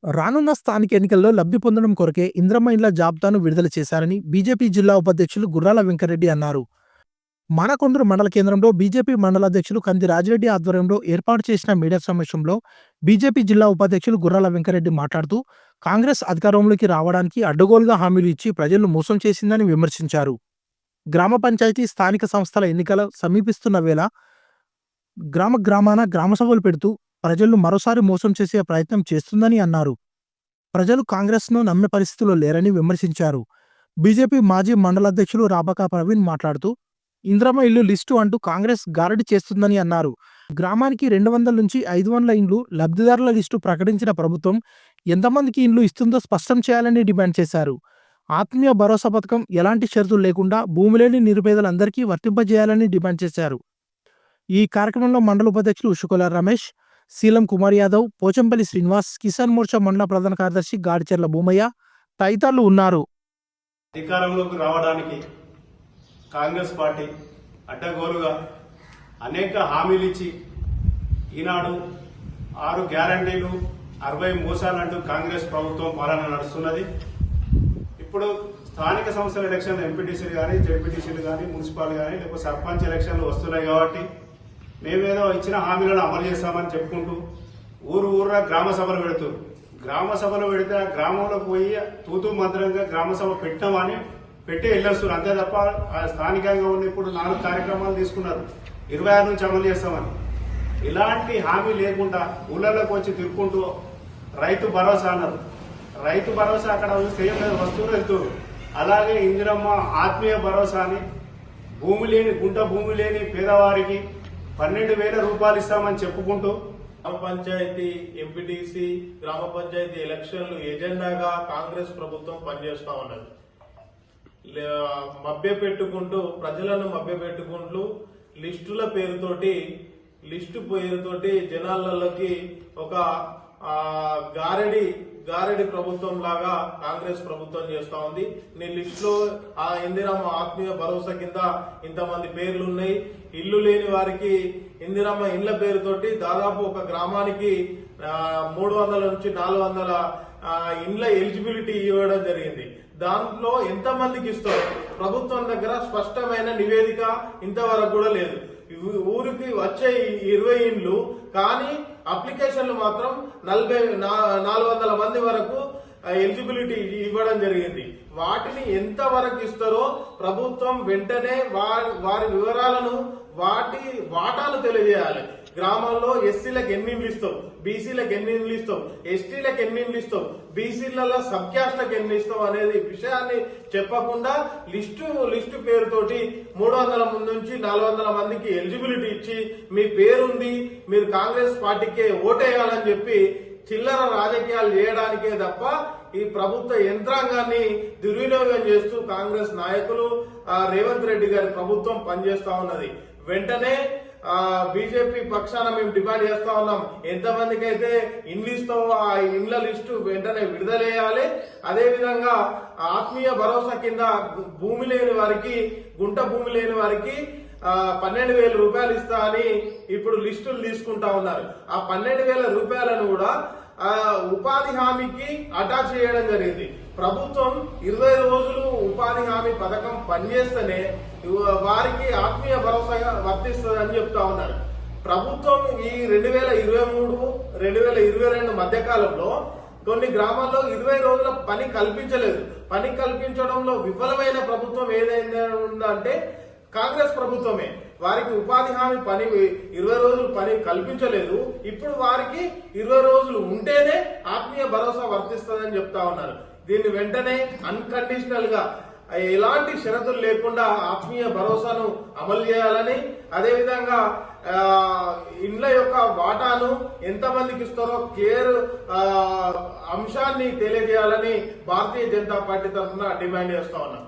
రానున్న స్థానిక ఎన్నికల్లో లబ్ధి పొందడం కొరకే ఇంద్రమ్మ ఇండ్ల జాబితాను విడుదల చేశారని బీజేపీ జిల్లా ఉపాధ్యక్షులు గుర్రాల వెంకరెడ్డి అన్నారు. మానకొండూరు మండల కేంద్రంలో బీజేపీ మండల అధ్యక్షులు కంది రాజిరెడ్డి ఆధ్వర్యంలో ఏర్పాటు చేసిన మీడియా సమావేశంలో బీజేపీ జిల్లా ఉపాధ్యక్షులు గుర్రాల వెంకరెడ్డి మాట్లాడుతూ కాంగ్రెస్ అధికారంలోకి రావడానికి అడ్డగోలుగా హామీలు ఇచ్చి ప్రజలను మోసం చేసిందని విమర్శించారు. గ్రామ పంచాయతీ స్థానిక సంస్థల ఎన్నికలు సమీపిస్తున్న వేళ గ్రామాన గ్రామ సభలు పెడుతూ ప్రజలను మరోసారి మోసం చేసే ప్రయత్నం చేస్తుందని అన్నారు. ప్రజలు కాంగ్రెస్ను నమ్మే పరిస్థితిలో లేరని విమర్శించారు. బీజేపీ మాజీ మండలాధ్యక్షులు రాబకా ప్రవీణ్ మాట్లాడుతూ ఇంద్రమ్మ ఇల్లు లిస్టు అంటూ కాంగ్రెస్ గారడి చేస్తుందని అన్నారు. గ్రామానికి 200 నుంచి 500 ఇండ్లు లబ్ధిదారుల లిస్టు ప్రకటించిన ప్రభుత్వం ఎంతమందికి ఇండ్లు ఇస్తుందో స్పష్టం చేయాలని డిమాండ్ చేశారు. ఆత్మీయ భరోసా పథకం ఎలాంటి షరతులు లేకుండా భూమి లేని నిరుపేదలందరికీ వర్తింపజేయాలని డిమాండ్ చేశారు. ఈ కార్యక్రమంలో మండల ఉపాధ్యక్షులు ఉషుకుల రమేష్, శీలం కుమార్ యాదవ్, పోచంపల్లి శ్రీనివాస్, కిసాన్ మోర్చా మండల ప్రధాన కార్యదర్శి గాడిచెర్ల భూమయ్య తదితరులు ఉన్నారు. అధికారంలోకి రావడానికి కాంగ్రెస్ పార్టీ అడ్డగోలుగా అనేక హామీలు ఇచ్చి ఈనాడు 6 గ్యారంటీలు 60 మోసాలంటూ కాంగ్రెస్ ప్రభుత్వం పాలన నడుస్తున్నది. ఇప్పుడు స్థానిక సంస్థల ఎలక్షన్లు ఎంపీటీసీలు కానీ, జెడ్పీటీసీలు కానీ, మున్సిపల్ కానీ, లేకపోతే సర్పంచ్ ఎలక్షన్లు వస్తున్నాయి కాబట్టి మేమేదో ఇచ్చిన హామీలను అమలు చేస్తామని చెప్పుకుంటూ ఊర్రా గ్రామ సభలు పెడుతున్నారు. గ్రామ సభలు పెడితే ఆ గ్రామంలో పోయి తూతూ మంత్రంగా గ్రామ సభ పెట్టామని పెట్టి వెళ్ళొస్తున్నారు. అంతే తప్ప స్థానికంగా ఉన్న ఇప్పుడు 4 కార్యక్రమాలు తీసుకున్నారు, 26 నుంచి అమలు చేస్తామని. ఇలాంటి హామీ లేకుండా ఊళ్ళలోకి వచ్చి తిరుక్కుంటూ రైతు భరోసా అన్నారు. రైతు భరోసా అక్కడ వస్తువులు వెళ్తున్నారు. అలాగే ఇందిరమ్మ ఆత్మీయ భరోసా అని గుంట భూమి లేని పేదవారికి 12,000 రూపాయలు ఇస్తామని చెప్పుకుంటూ గ్రామ పంచాయతీ, ఎంపీటీసీ, గ్రామ పంచాయతీ ఎలక్షన్లు ఎజెండాగా కాంగ్రెస్ ప్రభుత్వం పనిచేస్తా ఉన్నది. ప్రజలను మభ్యపెట్టుకుంటూ లిస్టు పేరుతోటి జనాలలోకి ఒక గారడి ప్రభుత్వం లాగా కాంగ్రెస్ ప్రభుత్వం చేస్తా ఉంది. నీ లిస్ట్ లో ఇందిరమ్మ ఆత్మీయ భరోసా కింద ఇంతమంది పేర్లు ఉన్నాయి. ఇల్లు లేని వారికి ఇందిరమ్మ ఇండ్ల పేరుతోటి దాదాపు ఒక గ్రామానికి 300 నుంచి 400 ఇండ్ల ఎలిజిబిలిటీ ఇవ్వడం జరిగింది. దాంట్లో ఎంతమందికి ఇస్తారు? ప్రభుత్వం దగ్గర స్పష్టమైన నివేదిక ఇంతవరకు కూడా లేదు. ఊరికి వచ్చే 20 ఇండ్లు కానీ అప్లికేషన్లు మాత్రం 400 మంది వరకు ఎలిజిబిలిటీ ఇవ్వడం జరిగింది. వాటిని ఎంత వరకు ఇస్తారో ప్రభుత్వం వెంటనే వారి వివరాలను వాటాలు తెలియజేయాలి. గ్రామంలో ఎస్సీలకు ఎన్ని ఇండ్లు ఇస్తాం, బీసీలకు ఎన్ని ఇండ్లు ఇస్తాం, ఎస్టీలకు ఎన్ని ఇండ్లు ఇస్తాం, బీసీలలో సబ్ క్యాస్ట్లకు ఎన్ని ఇస్తాం అనేది విషయాన్ని చెప్పకుండా లిస్టు పేరుతోటి 300 నుంచి 400 మందికి ఎలిజిబిలిటీ ఇచ్చి మీ పేరుంది, మీరు కాంగ్రెస్ పార్టీకే ఓటేయాలని చెప్పి చిల్లర రాజకీయాలు చేయడానికే తప్ప ఈ ప్రభుత్వ యంత్రాంగాన్ని దుర్వినియోగం చేస్తూ కాంగ్రెస్ నాయకులు రేవంత్ రెడ్డి గారి ప్రభుత్వం పనిచేస్తా ఉన్నది. వెంటనే బీజేపీ పక్షాన మేము డిమాండ్ చేస్తా ఉన్నాం, ఎంతమందికి అయితే ఇండ్లు ఇస్తామో ఆ ఇండ్ల లిస్టు వెంటనే విడుదలయ్యాలి. అదేవిధంగా ఆత్మీయ భరోసా కింద భూమి లేని వారికి, గుంట భూమి లేని వారికి 12,000 రూపాయలు ఇస్తా అని ఇప్పుడు లిస్టులు తీసుకుంటా ఉన్నారు. ఆ 12,000 రూపాయలను కూడా ఉపాధి హామీకి అటాచ్ చేయడం జరిగింది. ప్రభుత్వం 20 రోజులు ఉపాధి హామీ పథకం పనిచేస్తేనే వారికి ఆత్మీయ భరోసాగా వర్తిస్తుంది అని చెప్తా ఉన్నారు. ప్రభుత్వం ఈ 2023, 2022 మధ్య కాలంలో కొన్ని గ్రామాల్లో 20 రోజుల పని కల్పించలేదు. పని కల్పించడంలో విఫలమైన ప్రభుత్వం ఏదైనా ఉందంటే కాంగ్రెస్ ప్రభుత్వమే. వారికి ఉపాధి హామీ పని 20 రోజులు పని కల్పించలేదు. ఇప్పుడు వారికి 20 రోజులు ఉంటేనే ఆత్మీయ భరోసా వర్తిస్తుందని చెప్తా ఉన్నారు. దీన్ని వెంటనే అన్కండిషనల్ గా ఎలాంటి షరతులు లేకుండా ఆత్మీయ భరోసాను అమలు చేయాలని, అదేవిధంగా ఇండ్ల యొక్క వాటాను ఎంతమందికి ఇస్తారో కేర్ అంశాన్ని తెలియజేయాలని భారతీయ జనతా పార్టీ తరఫున డిమాండ్ చేస్తా ఉన్నాం.